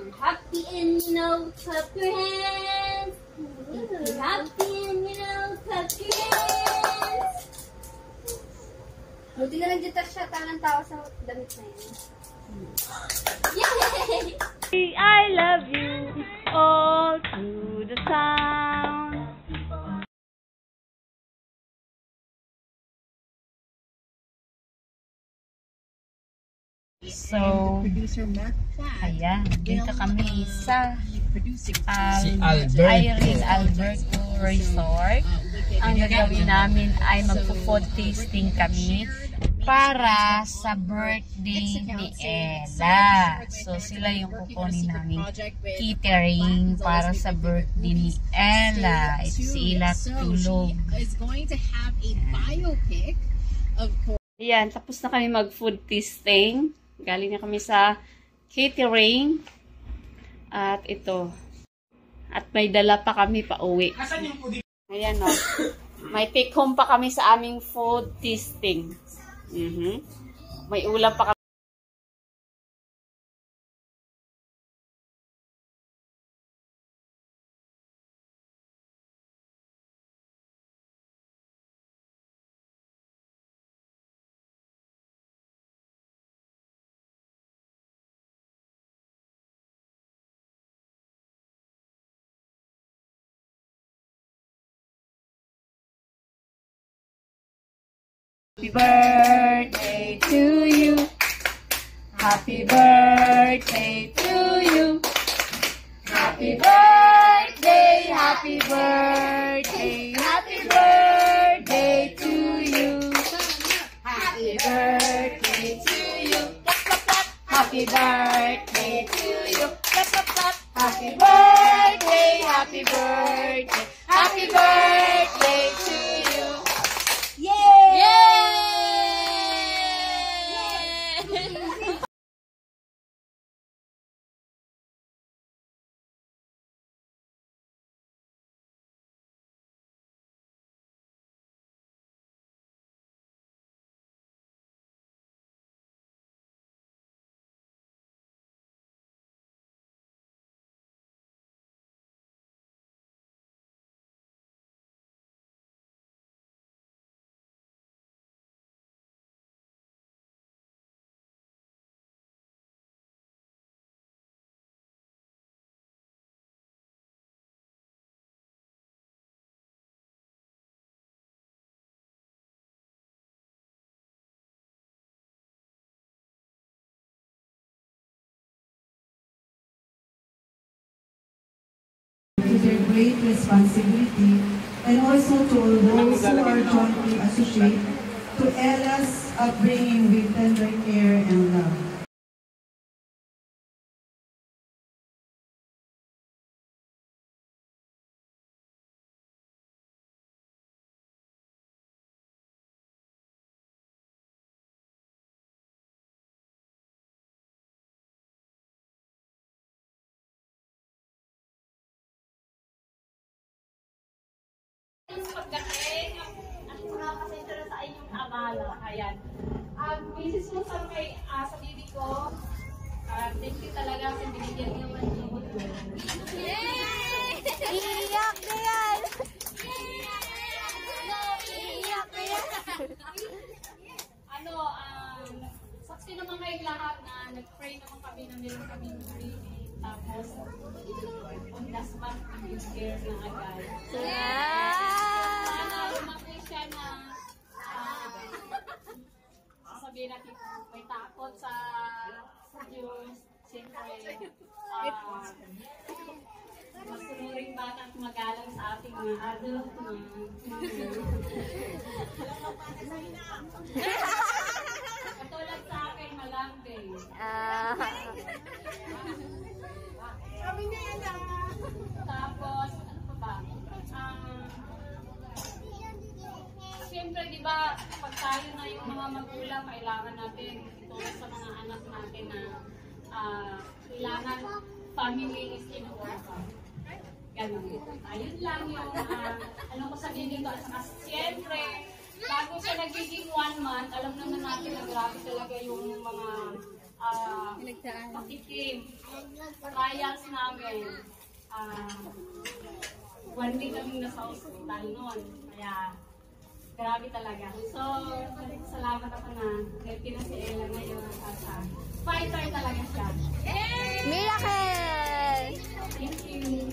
Happy and clap your hands. If you're happy and clap your hands. Buti na lang dito siya tangang tao sa damit na yun. Yay! I love you all through the sound. So, ayan, dito kami sa Irene Alberto Resort. Ang gagawin namin ay magpo-food tasting kami para sa birthday ni Ella. So, sila yung kukunin namin catering para sa birthday ni Ella. Ito si Ella tulog. Ayan, tapos na kami mag-food tasting. Galing na kami sa catering. At ito. At may dala pa kami pa uwi. Ayan o. May take home pa kami sa aming food tasting. May ulam pa kami. Happy birthday to you. Happy birthday to you. Happy birthday, happy birthday, happy birthday to you. Happy birthday to you. Happy birthday to you. Happy birthday, happy birthday, happy birthday to you. Yay! Yay! To their great responsibility, and also to all those who are jointly associated to Ella's upbringing with tender care and love. Pagdating, ang nakakasensya na sa inyong abala. Ayan. Misis mo sa bibi ko. Thank you talaga sa binigyan niyo ng lingkod ko. Yay! Iyak na yan! Iyak na yan! Saksi naman kayong lahat na nag-pray naman kami na meron kami baby. Tapos, on the spot, nag-care na agad. Lumaki siya na sasabihin natin may takot sa Diyos. Siyempre, masunuring bata at magalang sa ating mga adult. Katulad sa akin, malambing. Sabi niya yan lang. Tapos, ano pa ba? Siyempre, di ba, pag tayo na yung mga magulang, kailangan natin itulong sa mga anak natin na kailangan family is important. Ganun. Ayun lang yung ano ko sabihin dito. At saka, siyempre, bago siya nagiging 1 month, alam naman natin na grabe talaga yung mga patikim, trials namin. 1 week kami nasa hospital noon. Kaya, grabe talaga. So, salamat ako na healthy na si Ella ngayon. At fighter talaga siya. Miracle! Thank you.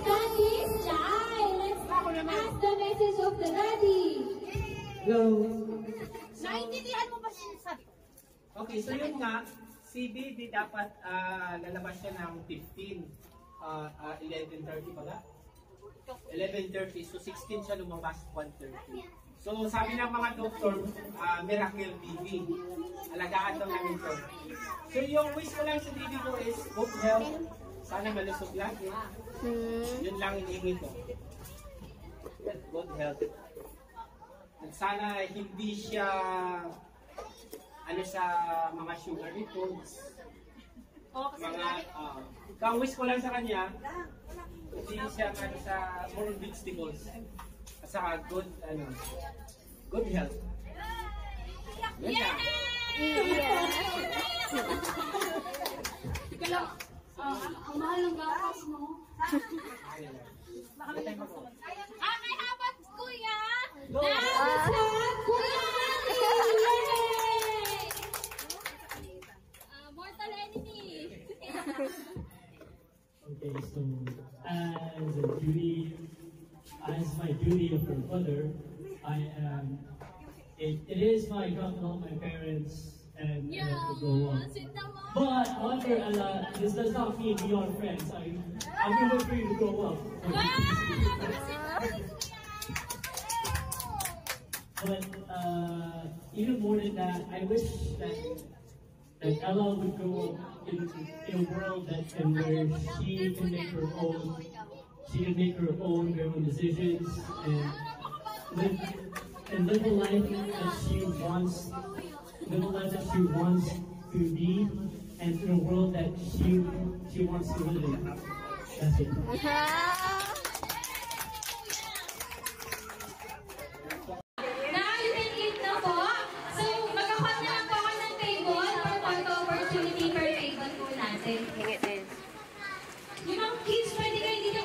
Daddy, let's ask the message of the daddy. Hello. Naintindihan mo ba sinasabi ko? Okay, so yun nga, si Baby dapat lalabas siya ng 15. 11:30 pala? 11:30. So 16 siya lumabas, 1:30. So sabi ng mga doktor, miracle baby. Alagaan daw namin ito. So yung wish ko lang sa baby ko is good health. Sana malusog lagi. Yun lang hinihingi ko. Good health. At sana hindi siya sa mga sugary foods. Mga ang wish ko lang sa kanya, hindi siya sa more vegetables. At saka good health. Yun lang. Ika lang, ang mahal ng gapas mo. May habat, kuya! Mortal enemy! Okay, so as my duty of a mother, it is my job to help my parents and to grow up. But however, this does not mean we are friends. I'm going for you to grow up. But even more than that, I wish that Ella would grow up in a world where she can make her own very own decisions and live a life that she wants to be, and in a world that she wants to live in. That's it. Nakalimutin na po. So, magkakot na lang po ako ng table for photo opportunity per table po natin. Yung mga kids, pwede kayo dito.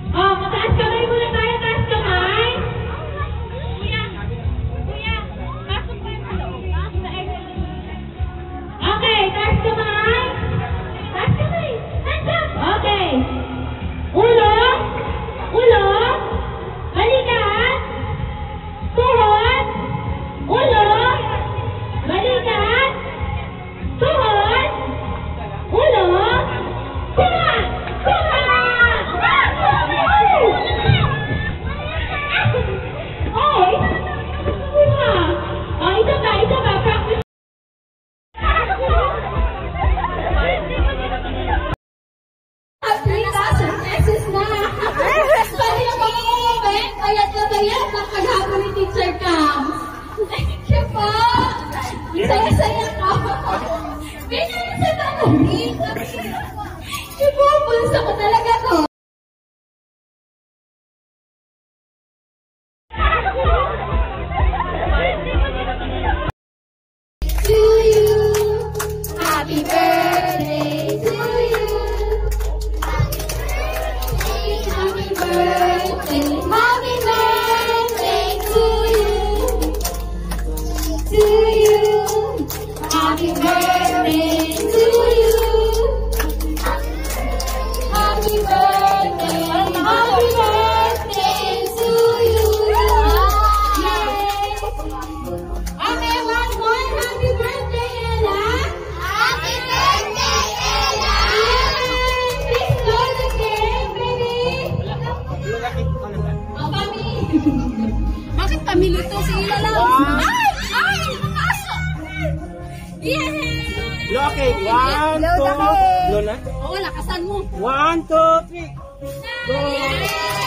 Oh, mataas kamay muna tayo. Taas kamay. Kuya, pasok tayo sa loob. Okay, taas kamay. Taas kamay. Hands up. Okay. Ulo. Balikat. Tuhod. Ulo. Balikat. Tuhod. Ulo. Kuha. Oh, isa pa. Practice. Pesos na. Pwede na pag-i-event. Bayad na paghapon ni Teacher Cam. Thank you po. Saya ko. Binili sa tanongin. Ibubulsa ko talaga to. To you. Happy birthday to you. Happy birthday to you. To you. Happy birthday to you. Happy birthday to you. Yay! Okay, one more. Happy birthday, Ella. Happy birthday, Ella. Please blow the cake, baby. Oh, Pami. Bakit pamili to si Ella lang? Ay! Nakasok! Yay! Okay, 1, 2, Oo, lakasan mo. 1, 2, 3. Yay!